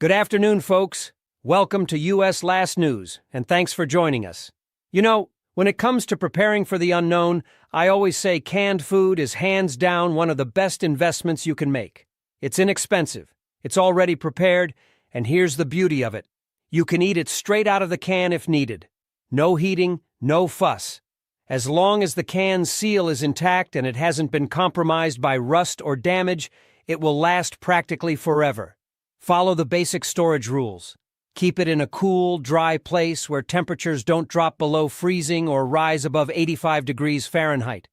Good afternoon, folks. Welcome to U.S. Last News, and thanks for joining us. You know, when it comes to preparing for the unknown, I always say canned food is hands down one of the best investments you can make. It's inexpensive, it's already prepared, and here's the beauty of it. You can eat it straight out of the can if needed. No heating, no fuss. As long as the can's seal is intact and it hasn't been compromised by rust or damage, it will last practically forever. Follow the basic storage rules. Keep it in a cool, dry place where temperatures don't drop below freezing or rise above 85 degrees Fahrenheit.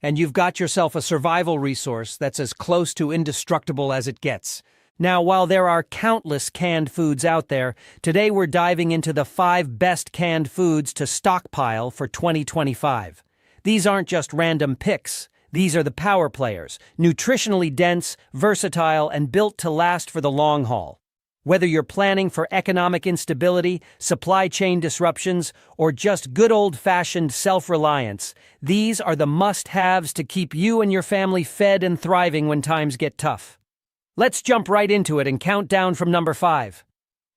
And you've got yourself a survival resource that's as close to indestructible as it gets. Now, while there are countless canned foods out there, today we're diving into the 5 best canned foods to stockpile for 2025. These aren't just random picks. These are the power players, nutritionally dense, versatile, and built to last for the long haul. Whether you're planning for economic instability, supply chain disruptions, or just good old-fashioned self-reliance, these are the must-haves to keep you and your family fed and thriving when times get tough. Let's jump right into it and count down from number 5.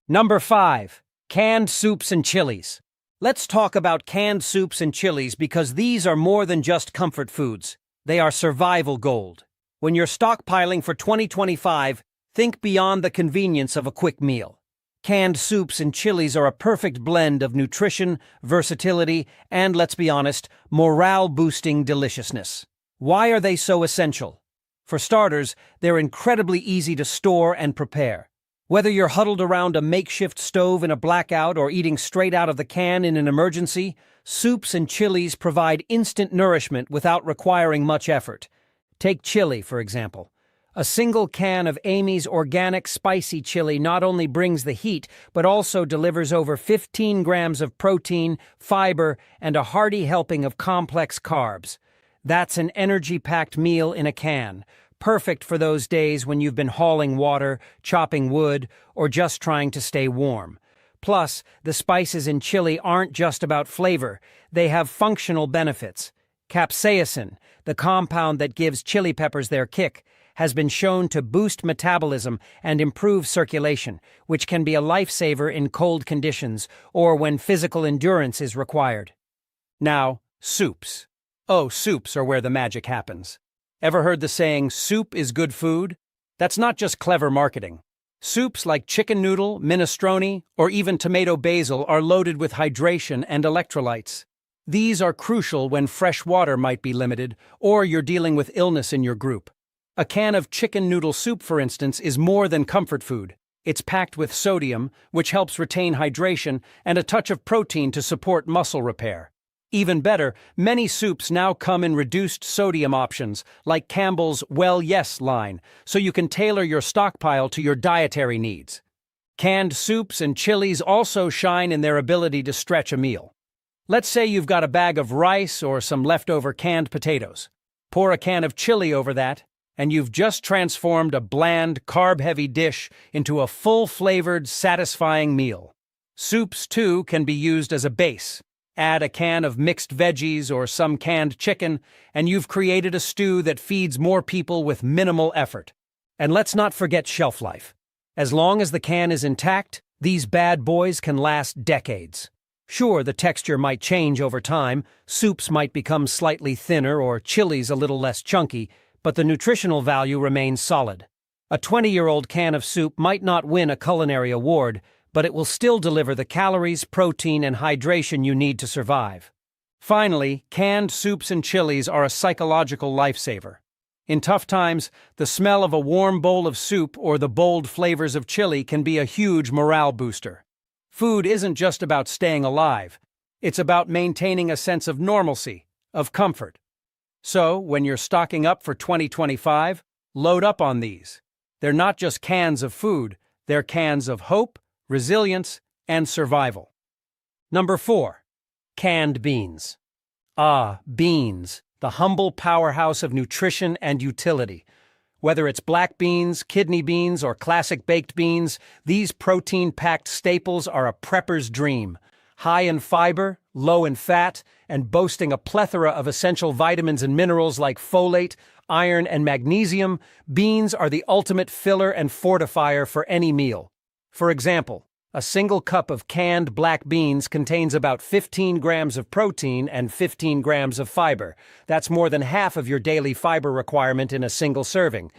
Number 5. Canned soups and chilies. Let's talk about canned soups and chilies because these are more than just comfort foods. They are survival gold. When you're stockpiling for 2025, think beyond the convenience of a quick meal. Canned soups and chilies are a perfect blend of nutrition, versatility, and, let's be honest, morale-boosting deliciousness. Why are they so essential? For starters, they're incredibly easy to store and prepare. Whether you're huddled around a makeshift stove in a blackout or eating straight out of the can in an emergency, soups and chilies provide instant nourishment without requiring much effort. Take chili, for example. A single can of Amy's organic spicy chili not only brings the heat, but also delivers over 15 grams of protein, fiber, and a hearty helping of complex carbs. That's an energy-packed meal in a can, perfect for those days when you've been hauling water, chopping wood, or just trying to stay warm. Plus, the spices in chili aren't just about flavor, they have functional benefits. Capsaicin, the compound that gives chili peppers their kick, has been shown to boost metabolism and improve circulation, which can be a lifesaver in cold conditions or when physical endurance is required. Now, soups. Oh, soups are where the magic happens. Ever heard the saying, soup is good food? That's not just clever marketing. Soups like chicken noodle, minestrone, or even tomato basil are loaded with hydration and electrolytes. These are crucial when fresh water might be limited or you're dealing with illness in your group. A can of chicken noodle soup, for instance, is more than comfort food. It's packed with sodium, which helps retain hydration, and a touch of protein to support muscle repair. Even better, many soups now come in reduced sodium options, like Campbell's Well Yes line, so you can tailor your stockpile to your dietary needs. Canned soups and chilies also shine in their ability to stretch a meal. Let's say you've got a bag of rice or some leftover canned potatoes. Pour a can of chili over that, and you've just transformed a bland, carb-heavy dish into a full-flavored, satisfying meal. Soups, too, can be used as a base. Add a can of mixed veggies or some canned chicken, and you've created a stew that feeds more people with minimal effort. And let's not forget shelf life. As long as the can is intact, these bad boys can last decades. Sure, the texture might change over time, soups might become slightly thinner or chilies a little less chunky, but the nutritional value remains solid. A 20-year-old can of soup might not win a culinary award, but it will still deliver the calories, protein, and hydration you need to survive. Finally, canned soups and chilies are a psychological lifesaver. In tough times, the smell of a warm bowl of soup or the bold flavors of chili can be a huge morale booster. Food isn't just about staying alive. It's about maintaining a sense of normalcy, of comfort. So, when you're stocking up for 2025, load up on these. They're not just cans of food, they're cans of hope, resilience, and survival. Number 4. Canned beans. Ah, beans, the humble powerhouse of nutrition and utility. Whether it's black beans, kidney beans, or classic baked beans, these protein-packed staples are a prepper's dream. High in fiber, low in fat, and boasting a plethora of essential vitamins and minerals like folate, iron, and magnesium, beans are the ultimate filler and fortifier for any meal. For example, a single cup of canned black beans contains about 15 grams of protein and 15 grams of fiber. That's more than half of your daily fiber requirement in a single serving.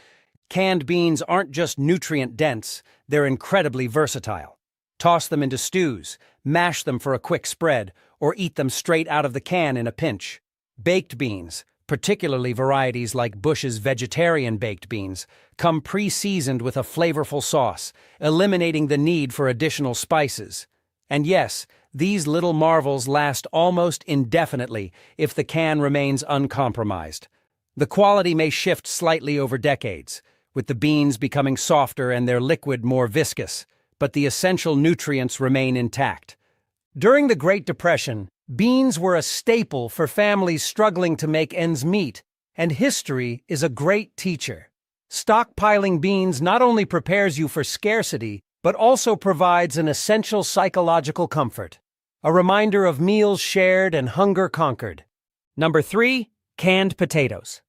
Canned beans aren't just nutrient-dense, they're incredibly versatile. Toss them into stews, mash them for a quick spread, or eat them straight out of the can in a pinch. Baked beans, particularly varieties like Bush's vegetarian baked beans, come pre-seasoned with a flavorful sauce, eliminating the need for additional spices. And yes, these little marvels last almost indefinitely if the can remains uncompromised. The quality may shift slightly over decades, with the beans becoming softer and their liquid more viscous, but the essential nutrients remain intact. During the Great Depression, beans were a staple for families struggling to make ends meet, and history is a great teacher. Stockpiling beans not only prepares you for scarcity, but also provides an essential psychological comfort, a reminder of meals shared and hunger conquered. Number 3, canned potatoes.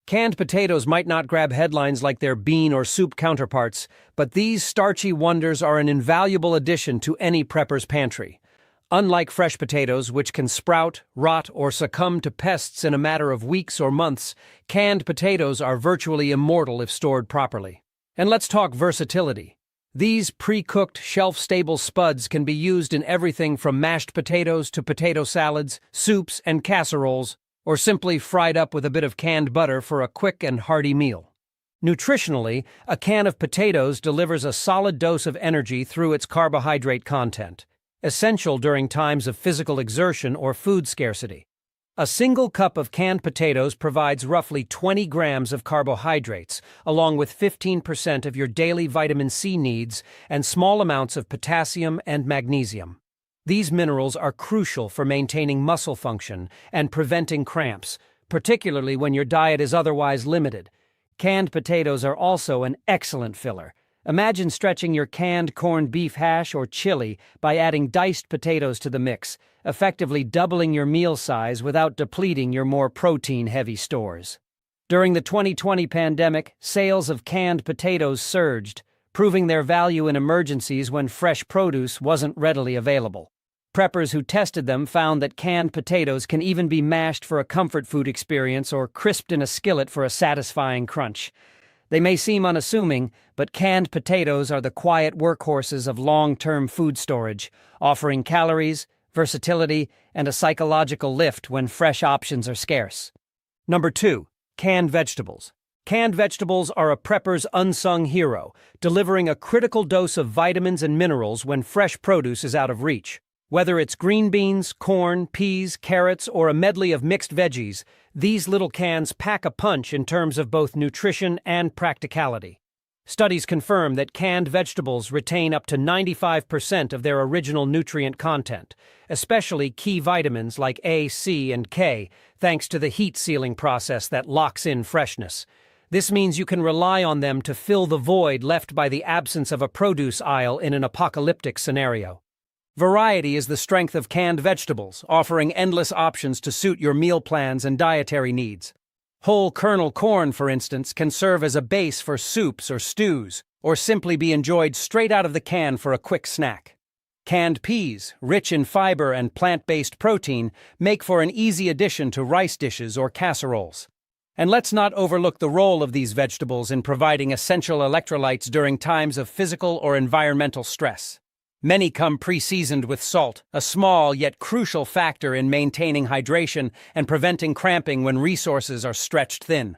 Canned potatoes might not grab headlines like their bean or soup counterparts, but these starchy wonders are an invaluable addition to any prepper's pantry. Unlike fresh potatoes, which can sprout, rot, or succumb to pests in a matter of weeks or months, canned potatoes are virtually immortal if stored properly. And let's talk versatility. These pre-cooked, shelf-stable spuds can be used in everything from mashed potatoes to potato salads, soups, and casseroles, or simply fried up with a bit of canned butter for a quick and hearty meal. Nutritionally, a can of potatoes delivers a solid dose of energy through its carbohydrate content, essential during times of physical exertion or food scarcity. A single cup of canned potatoes provides roughly 20 grams of carbohydrates, along with 15% of your daily vitamin C needs and small amounts of potassium and magnesium. These minerals are crucial for maintaining muscle function and preventing cramps, particularly when your diet is otherwise limited. Canned potatoes are also an excellent filler. Imagine stretching your canned corned beef hash or chili by adding diced potatoes to the mix, effectively doubling your meal size without depleting your more protein-heavy stores. During the 2020 pandemic, sales of canned potatoes surged, proving their value in emergencies when fresh produce wasn't readily available. Preppers who tested them found that canned potatoes can even be mashed for a comfort food experience or crisped in a skillet for a satisfying crunch. They may seem unassuming, but canned potatoes are the quiet workhorses of long-term food storage, offering calories, versatility, and a psychological lift when fresh options are scarce. Number 2, canned vegetables. Canned vegetables are a prepper's unsung hero, delivering a critical dose of vitamins and minerals when fresh produce is out of reach. Whether it's green beans, corn, peas, carrots, or a medley of mixed veggies, these little cans pack a punch in terms of both nutrition and practicality. Studies confirm that canned vegetables retain up to 95% of their original nutrient content, especially key vitamins like A, C, and K, thanks to the heat sealing process that locks in freshness. This means you can rely on them to fill the void left by the absence of a produce aisle in an apocalyptic scenario. Variety is the strength of canned vegetables, offering endless options to suit your meal plans and dietary needs. Whole kernel corn, for instance, can serve as a base for soups or stews, or simply be enjoyed straight out of the can for a quick snack. Canned peas, rich in fiber and plant-based protein, make for an easy addition to rice dishes or casseroles. And let's not overlook the role of these vegetables in providing essential electrolytes during times of physical or environmental stress. Many come pre-seasoned with salt, a small yet crucial factor in maintaining hydration and preventing cramping when resources are stretched thin.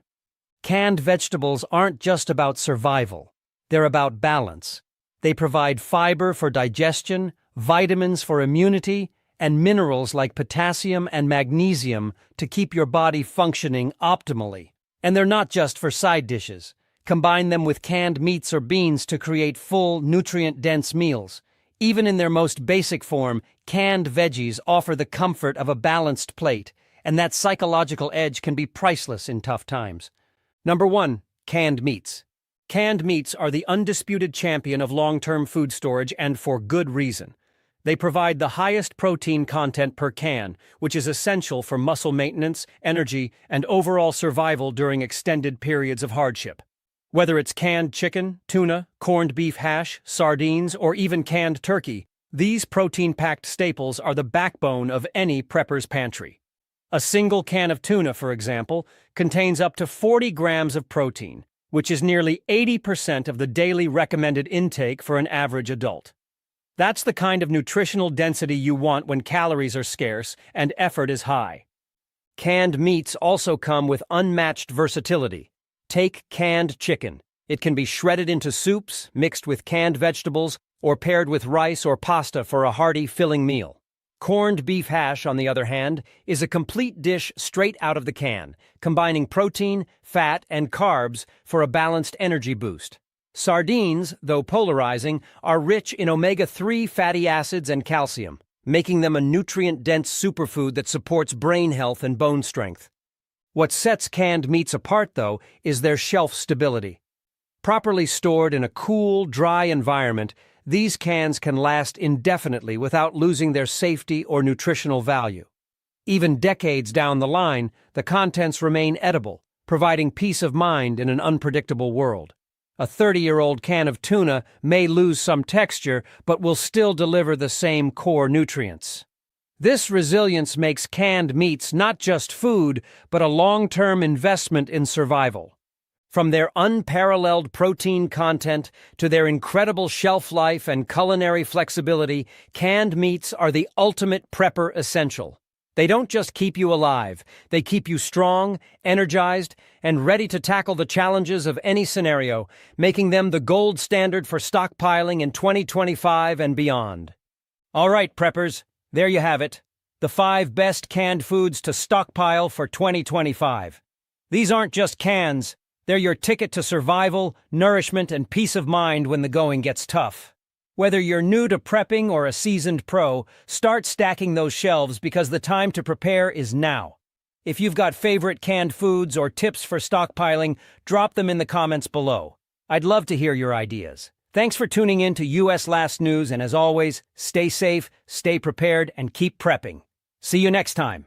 Canned vegetables aren't just about survival. They're about balance. They provide fiber for digestion, vitamins for immunity, and minerals like potassium and magnesium to keep your body functioning optimally. And they're not just for side dishes. Combine them with canned meats or beans to create full, nutrient-dense meals. Even in their most basic form, canned veggies offer the comfort of a balanced plate, and that psychological edge can be priceless in tough times. Number 1, canned meats. Canned meats are the undisputed champion of long-term food storage, and for good reason. They provide the highest protein content per can, which is essential for muscle maintenance, energy, and overall survival during extended periods of hardship. Whether it's canned chicken, tuna, corned beef hash, sardines, or even canned turkey, these protein-packed staples are the backbone of any prepper's pantry. A single can of tuna, for example, contains up to 40 grams of protein, which is nearly 80% of the daily recommended intake for an average adult. That's the kind of nutritional density you want when calories are scarce and effort is high. Canned meats also come with unmatched versatility. Take canned chicken. It can be shredded into soups, mixed with canned vegetables, or paired with rice or pasta for a hearty, filling meal. Corned beef hash, on the other hand, is a complete dish straight out of the can, combining protein, fat, and carbs for a balanced energy boost. Sardines, though polarizing, are rich in omega-3 fatty acids and calcium, making them a nutrient-dense superfood that supports brain health and bone strength. What sets canned meats apart, though, is their shelf stability. Properly stored in a cool, dry environment, these cans can last indefinitely without losing their safety or nutritional value. Even decades down the line, the contents remain edible, providing peace of mind in an unpredictable world. A 30-year-old can of tuna may lose some texture, but will still deliver the same core nutrients. This resilience makes canned meats not just food, but a long-term investment in survival. From their unparalleled protein content to their incredible shelf life and culinary flexibility, canned meats are the ultimate prepper essential. They don't just keep you alive, they keep you strong, energized, and ready to tackle the challenges of any scenario, making them the gold standard for stockpiling in 2025 and beyond. All right, preppers, there you have it. The 5 best canned foods to stockpile for 2025. These aren't just cans. They're your ticket to survival, nourishment, and peace of mind when the going gets tough. Whether you're new to prepping or a seasoned pro, start stacking those shelves because the time to prepare is now. If you've got favorite canned foods or tips for stockpiling, drop them in the comments below. I'd love to hear your ideas. Thanks for tuning in to US Last News, and as always, stay safe, stay prepared, and keep prepping. See you next time.